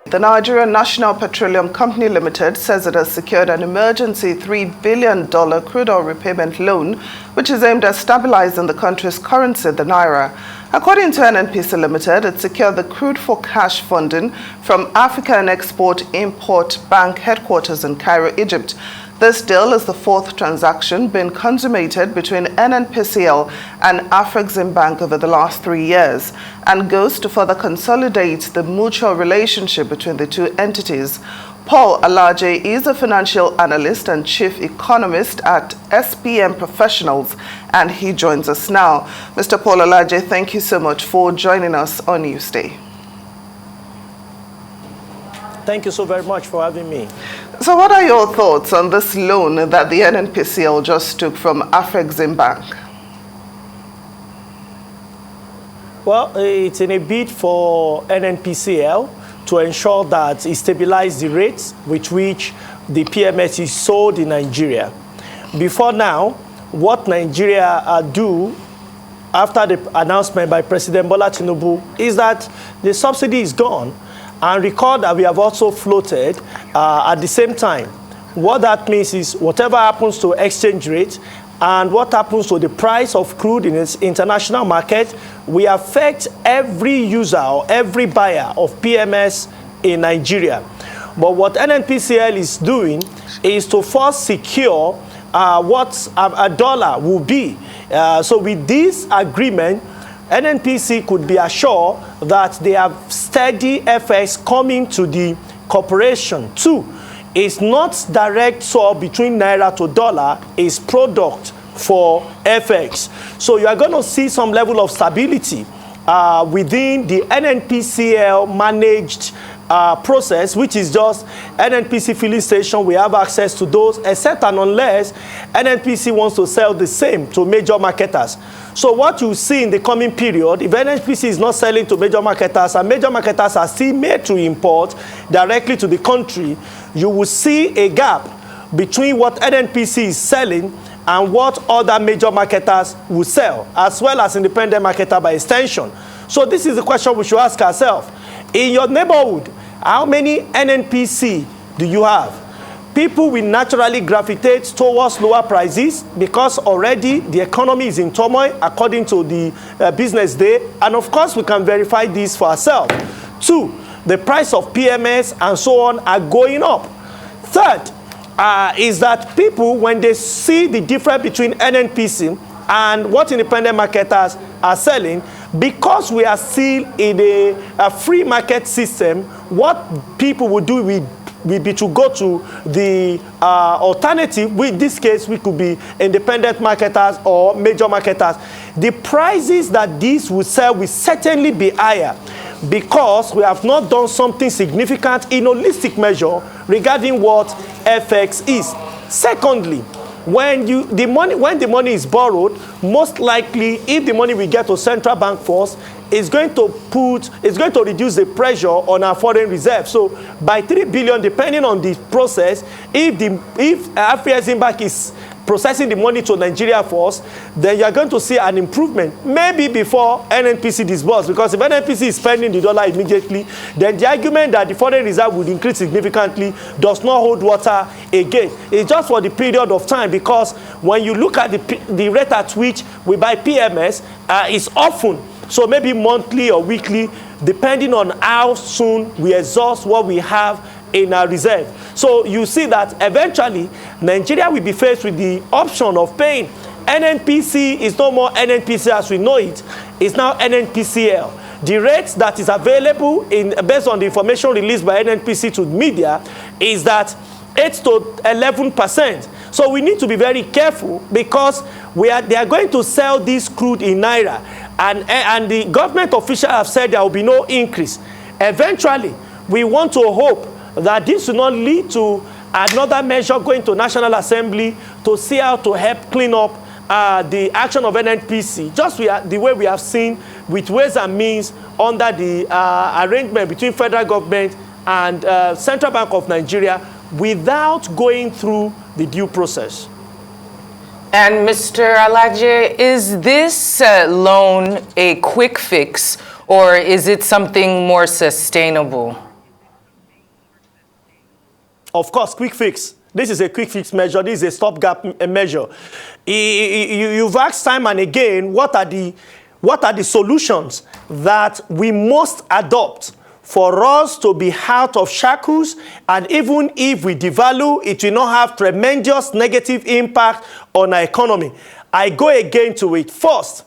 The Nigerian National Petroleum Company Limited says it has secured an emergency $3 billion crude oil repayment loan, which is aimed at stabilizing the country's currency, the naira. According to NNPC Limited, it secured the crude for cash funding from African Export-Import Bank headquarters in Cairo, Egypt. This deal is the fourth transaction being consummated between NNPCL and Afrexim Bank over the last 3 years and goes to further consolidate the mutual relationship between the two entities. Paul Alaje is a financial analyst and chief economist at SPM Professionals, and he joins us now. Mr. Paul Alaje, thank you so much for joining us on Newsday. Thank you so very much for having me. So what are your thoughts on this loan that the NNPCL just took from Afrexim Bank? Well, it's in a bid for NNPCL to ensure that it stabilizes the rates with which the PMS is sold in Nigeria. Before now, what Nigeria do after the announcement by President Bola Tinubu is that the subsidy is gone. And recall that we have also floated at the same time. What that means is whatever happens to exchange rate and what happens to the price of crude in its international market, we affect every user or every buyer of PMS in Nigeria. But what NNPCL is doing is to first secure what a dollar will be. So with this agreement, NNPC could be assured that they have steady FX coming to the corporation. Two, it's not direct swap between naira to dollar, it's product for FX. So you are going to see some level of stability within the NNPCL managed process, which is just NNPC filling station. We have access to those, except and unless NNPC wants to sell the same to major marketers. So what you see in the coming period, if NNPC is not selling to major marketers and major marketers are still made to import directly to the country, you will see a gap between what NNPC is selling and what other major marketers will sell, as well as independent marketer by extension. So this is the question we should ask ourselves. In your neighborhood, how many NNPC do you have? People will naturally gravitate towards lower prices because already the economy is in turmoil according to the business day. And of course, we can verify this for ourselves. Two, the price of PMS and so on are going up. Third, is that people, when they see the difference between NNPC and what independent marketers are selling, because we are still in a free market system, what people will do will be to go to the alternative. In this case, we could be independent marketers or major marketers. The prices that these will sell will certainly be higher because we have not done something significant in holistic measure regarding what FX is. Secondly, when the money is borrowed, most likely, if the money we get to central bank first, it's going to reduce the pressure on our foreign reserve. So by 3 billion, depending on the process, if Afrexim Bank is processing the money to Nigeria first, then you are going to see an improvement, maybe before NNPC disburse, because if NNPC is spending the dollar immediately, then the argument that the foreign reserve would increase significantly does not hold water again. It's just for the period of time, because when you look at the rate at which we buy PMS, it's often, so maybe monthly or weekly, depending on how soon we exhaust what we have in our reserve. So you see that eventually Nigeria will be faced with the option of paying. NNPC is no more NNPC as we know it. It's now NNPCL. The rate that is available based on the information released by NNPC to media is that 8 to 11%. So we need to be very careful because they are going to sell this crude in naira, and the government officials have said there will be no increase. Eventually, we want to hope that this will not lead to another measure going to National Assembly to see how to help clean up the action of NNPC, just the way we have seen with Ways and Means under the arrangement between federal government and Central Bank of Nigeria without going through the due process. And Mr. Alaje, is this loan a quick fix, or is it something more sustainable? Of course, quick fix. This is a quick fix measure. This is a stopgap measure. You've asked time and again, what are the solutions that we must adopt for us to be out of shackles, and even if we devalue, it will not have tremendous negative impact on our economy. I go again to it. First,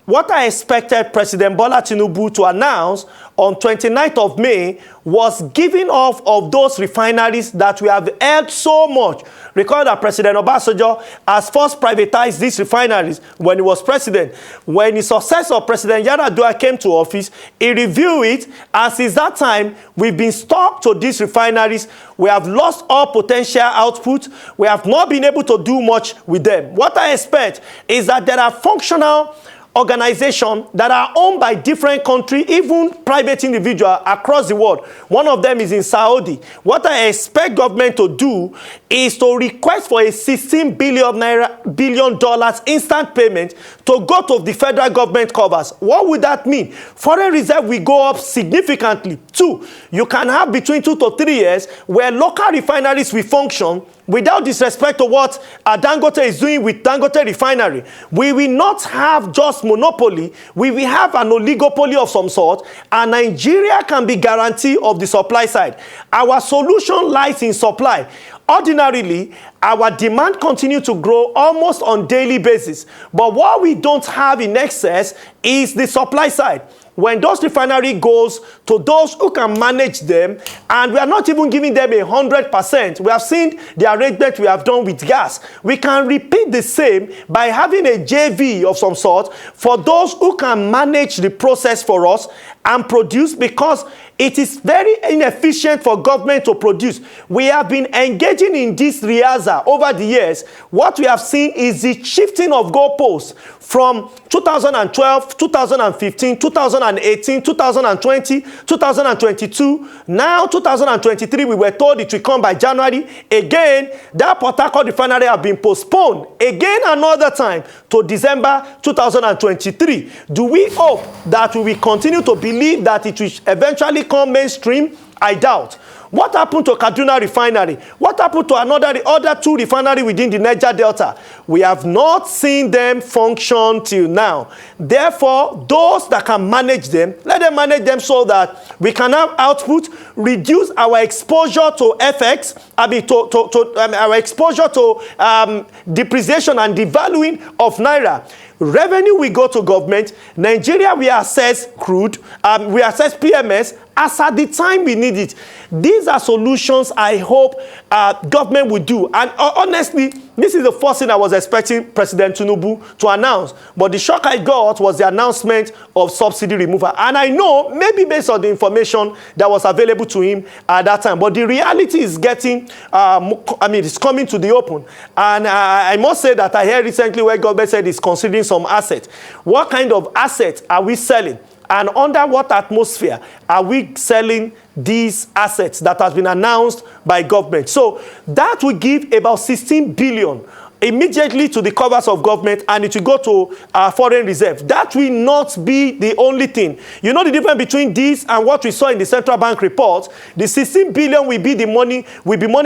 what I expected President Bola Tinubu to announce on 29th of May was giving off of those refineries that we have held so much. Recall that President Obasanjo has first privatized these refineries when he was president. When the successor of President Yar'Adua came to office, he reviewed it, and since that time, we've been stuck to these refineries. We have lost all potential output. We have not been able to do much with them. What I expect is that there are functional organizations that are owned by different countries, even private individuals across the world. One of them is in Saudi. What I expect government to do is to request for a $16 billion instant payment to go to the federal government covers. What would that mean? Foreign reserve will go up significantly. Two, you can have between 2 to 3 years where local refineries will function without disrespect to what Dangote is doing with Dangote refinery. We will not have just monopoly. We will have an oligopoly of some sort, and Nigeria can be guaranteed of the supply side. Our solution lies in supply. Ordinarily, our demand continues to grow almost on daily basis. But what we don't have in excess is the supply side. When those refinery goes to those who can manage them, and we are not even giving them 100%. We have seen the arrangement we have done with gas. We can repeat the same by having a JV of some sort for those who can manage the process for us and produce, because it is very inefficient for government to produce. We have been engaging in this rehearsal over the years. What we have seen is the shifting of goalposts from 2012, 2015, 2018, 2020, 2022. Now 2023, we were told it will come by January. Again, that Port Harcourt refinery have been postponed again another time to December 2023. Do we hope that we will continue to believe that it will eventually come mainstream? I doubt. What happened to Kaduna refinery? What happened to other 2 refineries within the Niger Delta? We have not seen them function till now. Therefore, those that can manage them, let them manage them so that we can have output, reduce our exposure to FX, our exposure to depreciation and devaluing of Naira. Revenue will go to government. Nigeria will assess crude. We assess PMS as at the time we need it. These are solutions I hope government will do. And honestly, this is the first thing I was expecting President Tinubu to announce. But the shock I got was the announcement of subsidy removal. And I know, maybe based on the information that was available to him at that time. But the reality is getting, it's coming to the open. And I must say that I heard recently where government said it's considering some assets. What kind of assets are we selling? And under what atmosphere are we selling these assets that has been announced by government? So that will give about 16 billion immediately to the covers of government, and it will go to foreign reserve. That will not be the only thing. You know the difference between this and what we saw in the central bank report? The 16 billion will be money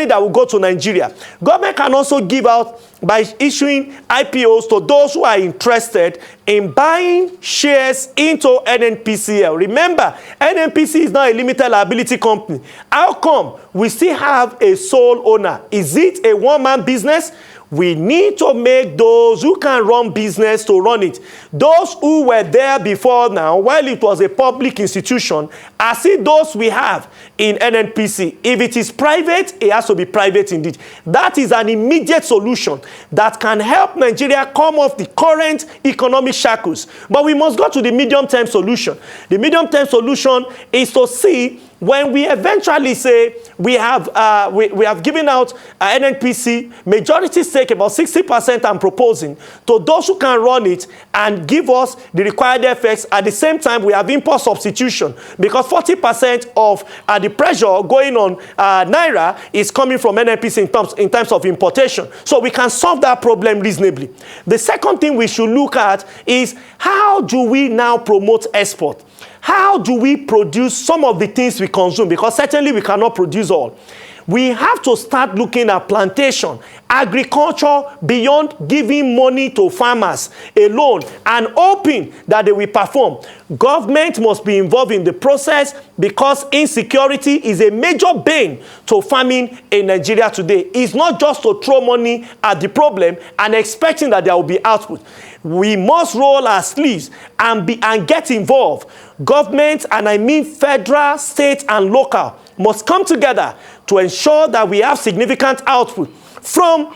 that will go to Nigeria. Government can also give out by issuing IPOs to those who are interested in buying shares into NNPCL. Remember, NNPC is not a limited liability company. How come we still have a sole owner? Is it a one-man business? We need to make those who can run business to run it. Those who were there before now, while it was a public institution, are still those we have in NNPC. If it is private, it has to be private indeed. That is an immediate solution that can help Nigeria come off the current economic shackles. But we must go to the medium-term solution. The medium-term solution is to see when we eventually say we have given out NNPC majority stake, about 60% I'm proposing, to those who can run it and give us the required effects. At the same time, we have import substitution, because 40% of the pressure going on Naira is coming from NNPC in terms of importation. So we can solve that problem reasonably. The second thing we should look at is, how do we now promote export? How do we produce some of the things we consume? Because certainly we cannot produce all. We have to start looking at plantation, agriculture, beyond giving money to farmers alone and hoping that they will perform. Government must be involved in the process, because insecurity is a major bane to farming in Nigeria today. It's not just to throw money at the problem and expecting that there will be output. We must roll our sleeves and get involved. Government, and I mean federal, state, and local, must come together to ensure that we have significant output from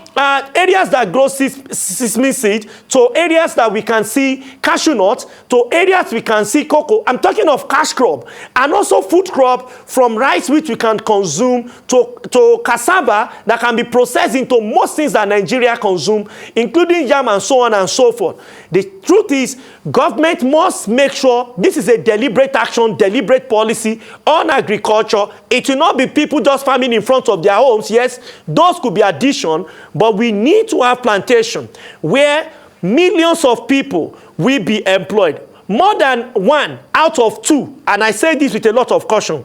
areas that grow sesame seed, to areas that we can see cashew nuts, to areas we can see cocoa. I'm talking of cash crop, and also food crop, from rice which we can consume, to cassava that can be processed into most things that Nigeria consume, including yam and so on and so forth. The truth is, government must make sure this is a deliberate action, deliberate policy on agriculture. It will not be people just farming in front of their homes. Yes, those could be addition, but we need to have plantation where millions of people will be employed. More than 1 out of 2, and I say this with a lot of caution,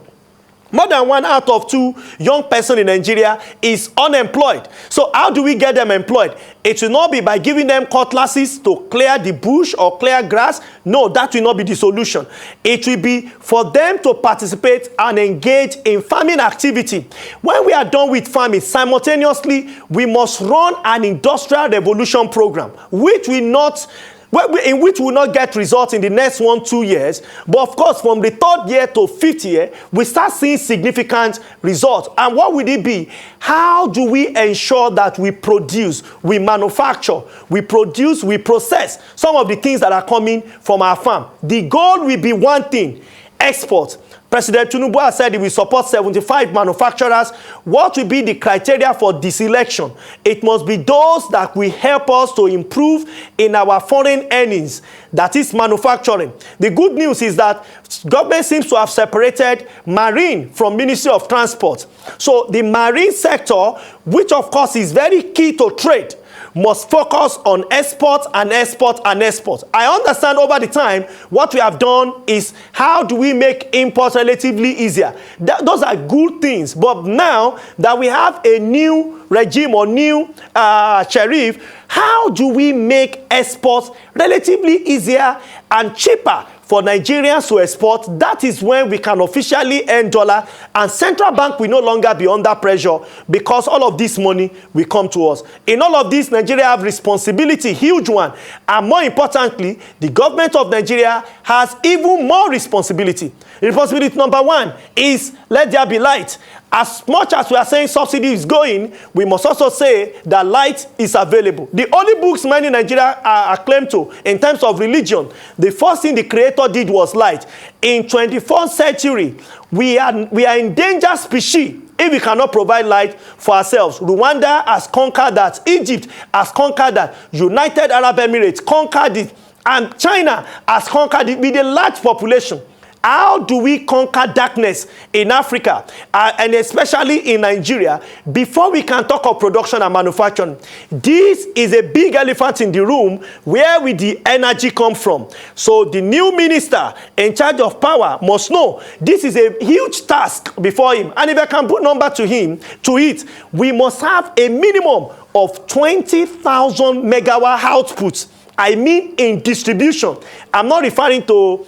more than 1 out of 2 young person in Nigeria is unemployed. So how do we get them employed? It will not be by giving them cutlasses to clear the bush or clear grass. No, that will not be the solution. It will be for them to participate and engage in farming activity. When we are done with farming, simultaneously, we must run an industrial revolution program, in which will not get results in the next 1-2 years. But of course, from the 3rd year to 5th year, we start seeing significant results. And what will it be? How do we ensure that we produce, we manufacture, we produce, we process some of the things that are coming from our farm? The goal will be one thing: export. President Tinubu has said he will support 75 manufacturers. What will be the criteria for this election? It must be those that will help us to improve in our foreign earnings, that is manufacturing. The good news is that government seems to have separated marine from Ministry of Transport. So the marine sector, which of course is very key to trade, must focus on export and export and export. I understand over the time what we have done is, how do we make imports relatively easier? Those are good things. But now that we have a new regime or new sheriff, how do we make exports relatively easier and cheaper for Nigerians to export? That is when we can officially earn dollar, and central bank will no longer be under pressure, because all of this money will come to us. In all of this, Nigeria have responsibility, huge one. And more importantly, the government of Nigeria has even more responsibility. Responsibility number 1 is, let there be light. As much as we are saying subsidy is going, we must also say that light is available. The only books many Nigerians are acclaimed to in terms of religion, the first thing the Creator did was light. In 21st century, we are endangered species if we cannot provide light for ourselves. Rwanda has conquered that. Egypt has conquered that. United Arab Emirates conquered it. And China has conquered it with a large population. How do we conquer darkness in Africa, and especially in Nigeria, before we can talk of production and manufacturing? This is a big elephant in the room. Where will the energy come from? So the new minister in charge of power must know this is a huge task before him. And if I can put number to it, we must have a minimum of 20,000 megawatt outputs. I mean in distribution. I'm not referring to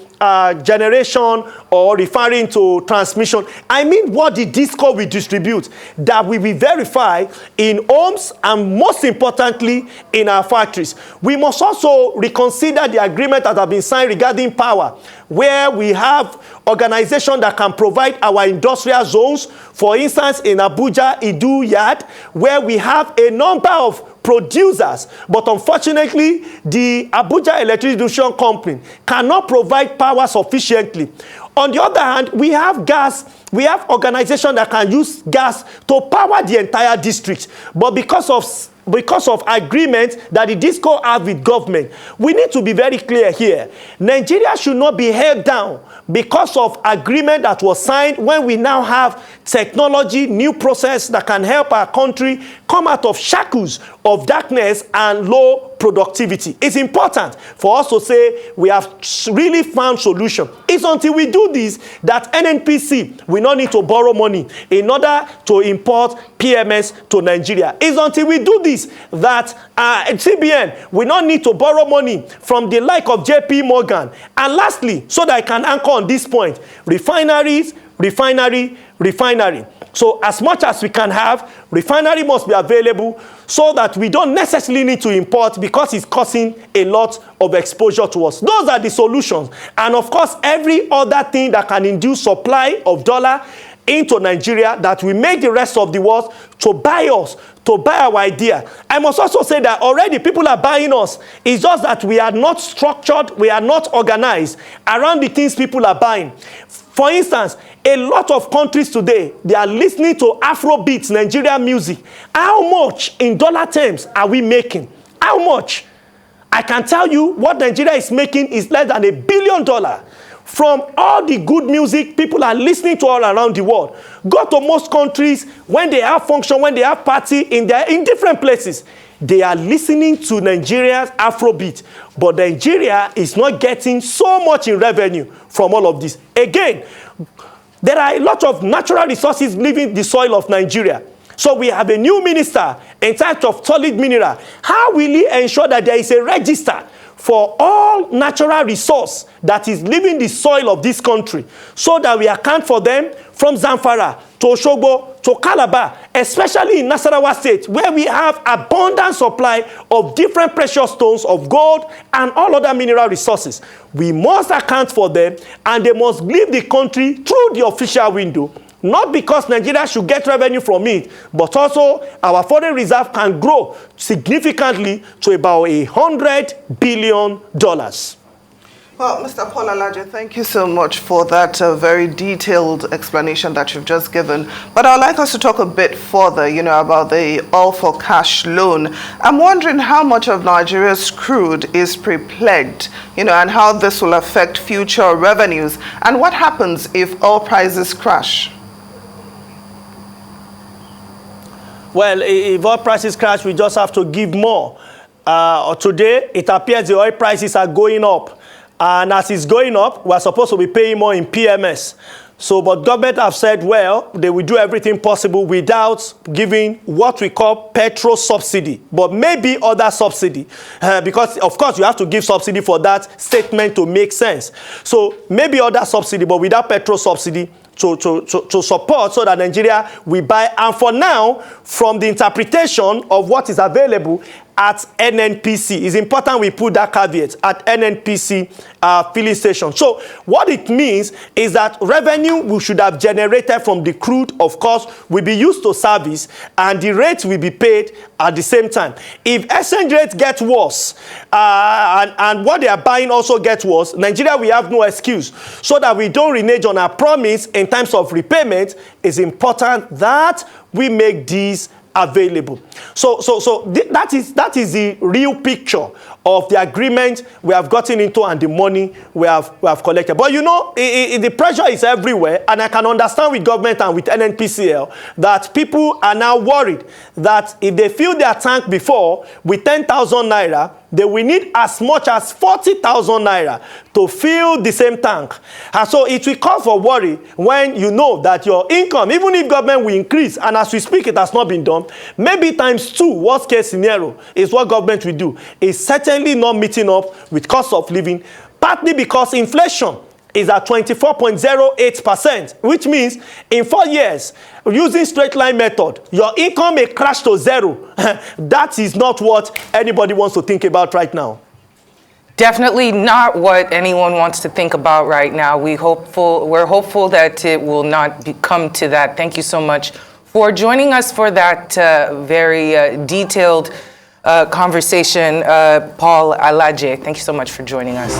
generation or referring to transmission. I mean what the disco will distribute, that will be verified in homes and most importantly in our factories. We must also reconsider the agreement that have been signed regarding power, where we have organizations that can provide our industrial zones. For instance, in Abuja, Idu Yard, where we have a number of producers. But unfortunately, the Abuja Electricity Distribution Company cannot provide power sufficiently. On the other hand, we have gas. We have organizations that can use gas to power the entire district. But because of agreement that the DISCO have with government, we need to be very clear here. Nigeria should not be held down because of agreement that was signed when we now have technology, new process that can help our country come out of shackles of darkness and low productivity. It's important for us to say we have really found solution. It's until we do this that NNPC will not need to borrow money in order to import PMS to Nigeria. It's until we do this that CBN will not need to borrow money from the like of JP Morgan. And lastly, so that I can anchor on this point, refinery. So as much as we can have, refinery must be available so that we don't necessarily need to import because it's causing a lot of exposure to us. Those are the solutions. And of course, every other thing that can induce supply of dollar into Nigeria that will make the rest of the world to buy us, to buy our idea. I must also say that already people are buying us. It's just that we are not structured, we are not organized around the things people are buying. For instance, a lot of countries today, they are listening to Afrobeats, Nigerian music. How much in dollar terms are we making? How much? I can tell you what Nigeria is making is less than $1 billion. From all the good music people are listening to all around the world. Go to most countries, when they have function, when they have party in different places, they are listening to Nigeria's Afrobeat. But Nigeria is not getting so much in revenue from all of this. Again, there are a lot of natural resources leaving the soil of Nigeria. So we have a new minister in charge of solid mineral. How will he ensure that there is a register for all natural resource that is leaving the soil of this country so that we account for them from Zamfara to Osogbo to Calabar, especially in Nasarawa State, where we have abundant supply of different precious stones, of gold, and all other mineral resources. We must account for them, and they must leave the country through the official window. Not because Nigeria should get revenue from it, but also our foreign reserve can grow significantly to about $100 billion. Well, Mr. Paul Alaje, thank you so much for that very detailed explanation that you've just given. But I'd like us to talk a bit further, about the all for cash loan. I'm wondering how much of Nigeria's crude is pre-pledged, and how this will affect future revenues. And what happens if oil prices crash? Well, if oil prices crash, we just have to give more. Today, it appears the oil prices are going up. And as it's going up, we're supposed to be paying more in PMS. So, but government have said, well, they will do everything possible without giving what we call petrol subsidy, but maybe other subsidy. Because, of course, you have to give subsidy for that statement to make sense. So, maybe other subsidy, but without petrol subsidy, to support so that Nigeria will buy. And for now, from the interpretation of what is available at NNPC, it's important we put that caveat at NNPC filling station. So what it means is that revenue we should have generated from the crude, of course, will be used to service, and the rate will be paid at the same time. If exchange rates get worse and what they are buying also gets worse, Nigeria will have no excuse. So that we don't renege on our promise in terms of repayment, it's important that we make these available. So that is the real picture of the agreement we have gotten into and the money we have collected. But the pressure is everywhere, and I can understand with government and with NNPCL that people are now worried that if they fill their tank before with 10,000 naira, they will need as much as 40,000 naira to fill the same tank. And so it will cause for worry when you know that your income, even if government will increase, and as we speak it has not been done, maybe times 2, worst case scenario, is what government will do. It's certainly not meeting up with cost of living, partly because inflation is at 24.08%, which means in 4 years, using straight line method, your income may crash to zero. That is not what anybody wants to think about right now. Definitely not what anyone wants to think about right now. We're hopeful that it will not come to that. Thank you so much for joining us for that very detailed conversation. Paul Alaje, thank you so much for joining us.